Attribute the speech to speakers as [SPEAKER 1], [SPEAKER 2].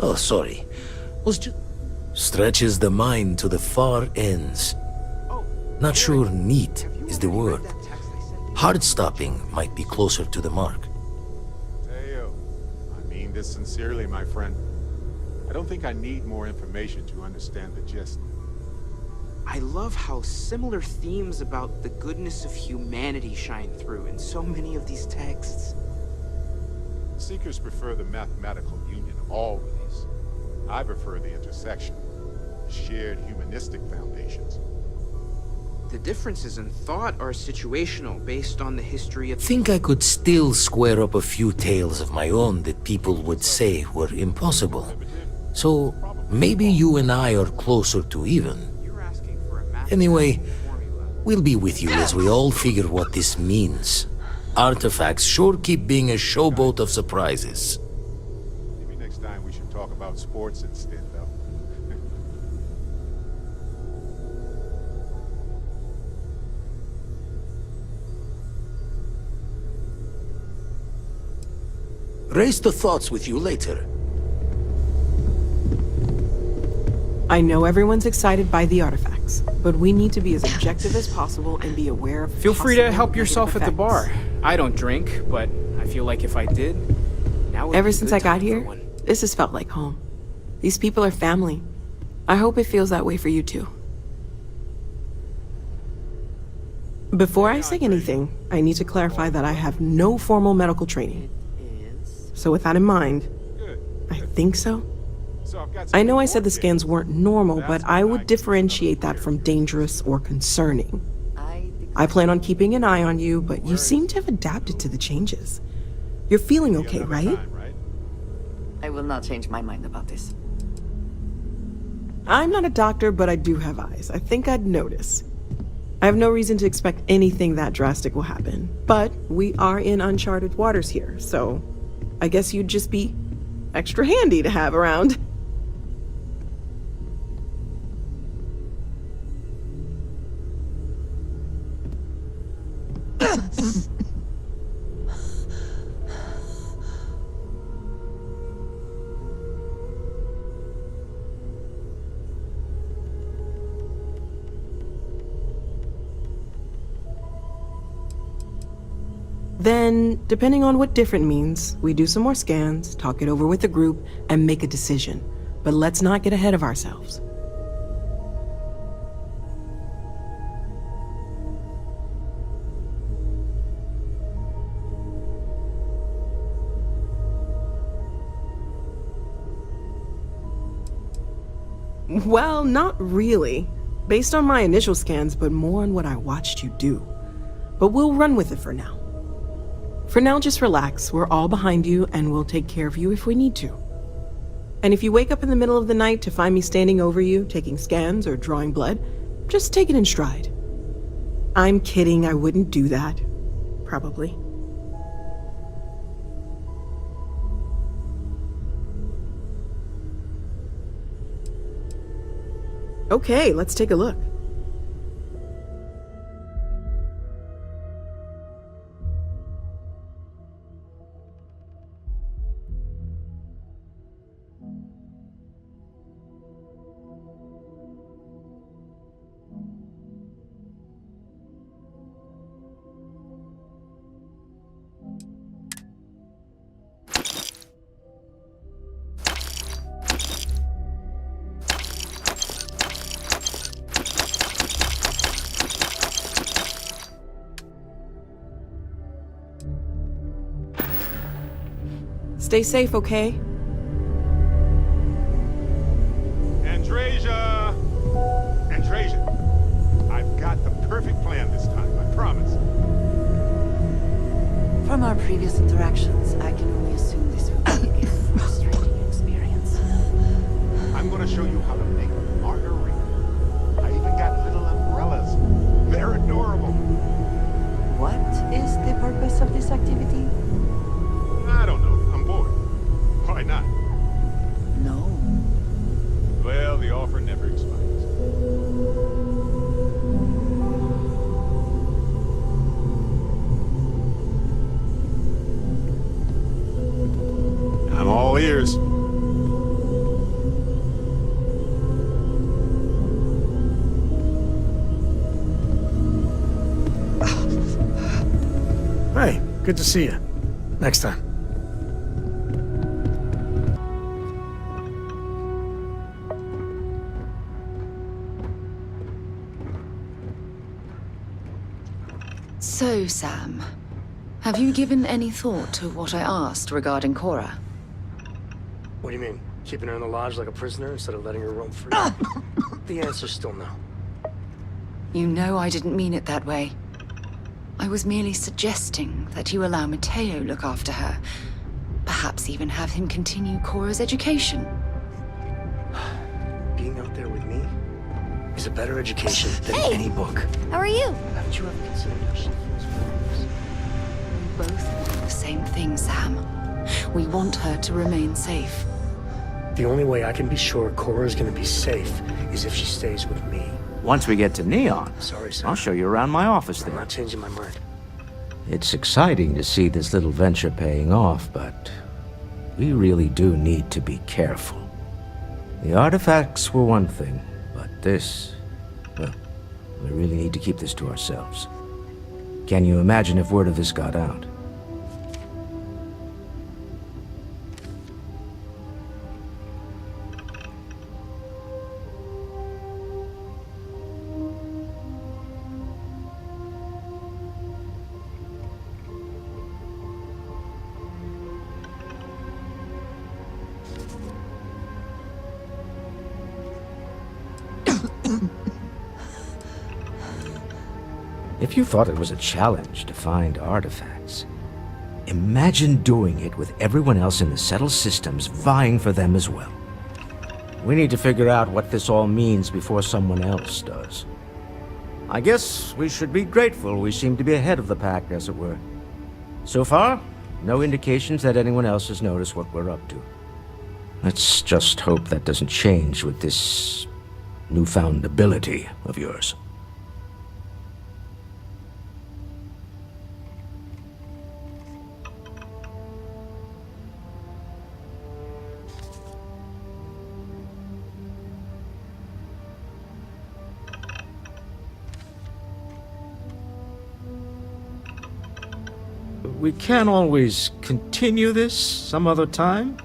[SPEAKER 1] Oh, sorry. Was just... Stretches the mind to the far ends. Not sure neat is the word. Heart-stopping might be closer to the mark.
[SPEAKER 2] Teo, I mean this sincerely, my friend. I don't think I need more information to understand the gist.
[SPEAKER 3] I love how similar themes about the goodness of humanity shine through in so many of these texts.
[SPEAKER 2] The Seekers prefer the mathematical union of all beliefs. I prefer the intersection, the shared humanistic foundations.
[SPEAKER 3] The differences in thought are situational based on the history of...
[SPEAKER 1] Think I could still square up a few tales of my own that people would say were impossible. So maybe you and I are closer to even. Anyway, we'll be with you as we all figure what this means. Artifacts sure keep being a showboat of surprises.
[SPEAKER 2] Maybe next time we should talk about sports instead, though.
[SPEAKER 1] Raise the thoughts with you later.
[SPEAKER 4] I know everyone's excited by the artifacts, but we need to be as objective as possible and be aware of
[SPEAKER 5] Feel free to help yourself at the
[SPEAKER 4] effects.
[SPEAKER 5] bar. I don't drink, but I feel like if I did, now would
[SPEAKER 4] Ever
[SPEAKER 5] be a
[SPEAKER 4] since
[SPEAKER 5] good
[SPEAKER 4] I got
[SPEAKER 5] time for
[SPEAKER 4] here,
[SPEAKER 5] one.
[SPEAKER 4] this has felt like home. These people are family. I hope it feels that way for you too. Before I say anything, I need to clarify that I have no formal medical training. So with that in mind, I think so. I know I said the scans weren't normal, but I would differentiate that from dangerous or concerning. I plan on keeping an eye on you, but you seem to have adapted to the changes. You're feeling okay, right?
[SPEAKER 6] I will not change my mind about this.
[SPEAKER 4] I'm not a doctor, but I do have eyes. I think I'd notice. I have no reason to expect anything that drastic will happen, but we are in uncharted waters here, so I guess you'd just be extra handy to have around. Then, depending on what different means, we do some more scans, talk it over with the group, and make a decision. But let's not get ahead of ourselves. Well, not really. Based on my initial scans, but more on what I watched you do. But we'll run with it for now. For now, just relax. We're all behind you, and we'll take care of you if we need to. And if you wake up in the middle of the night to find me standing over you, taking scans or drawing blood, just take it in stride. I'm kidding, I wouldn't do that. Probably. Okay, let's take a look. Stay safe, okay?
[SPEAKER 2] Andreja! Andreja! I've got the perfect plan this time, I promise.
[SPEAKER 6] From our previous interactions, I can only assume this will be a frustrating experience.
[SPEAKER 2] I'm gonna show you how to make margarita. I even got little umbrellas. They're adorable.
[SPEAKER 6] What is the purpose of this activity?
[SPEAKER 2] I don't know. I'm bored. Why not?
[SPEAKER 6] No.
[SPEAKER 2] Well, the offer never expires. I'm all ears.
[SPEAKER 7] Good to see you. Next time.
[SPEAKER 6] So, Sam, have you given any thought to what I asked regarding Cora?
[SPEAKER 7] What do you mean? Keeping her in the lodge like a prisoner instead of letting her roam free? The answer's still no.
[SPEAKER 6] You know I didn't mean it that way. I was merely suggesting that you allow Mateo look after her. Perhaps even have him continue Cora's education.
[SPEAKER 7] Being out there with me is a better education than any book.
[SPEAKER 8] How are you?
[SPEAKER 7] Haven't you ever considered how she feels for
[SPEAKER 6] We both want the same thing, Sam. We want her to remain safe.
[SPEAKER 7] The only way I can be sure Cora's gonna be safe is if she stays with me.
[SPEAKER 9] Once we get to Neon,
[SPEAKER 7] Sorry, Sam.
[SPEAKER 9] I'll show you around my office
[SPEAKER 7] I'm
[SPEAKER 9] there.
[SPEAKER 7] not changing my mind.
[SPEAKER 1] It's exciting to see this little venture paying off, but we really do need to be careful. The artifacts were one thing, but this, well, we really need to keep this to ourselves. Can you imagine if word of this got out? If you thought it was a challenge to find artifacts, imagine doing it with everyone else in the settled systems vying for them as well. We need to figure out what this all means before someone else does. I guess we should be grateful we seem to be ahead of the pack, as it were. So far, no indications that anyone else has noticed what we're up to. Let's just hope that doesn't change with this newfound ability of yours. We can always continue this some other time.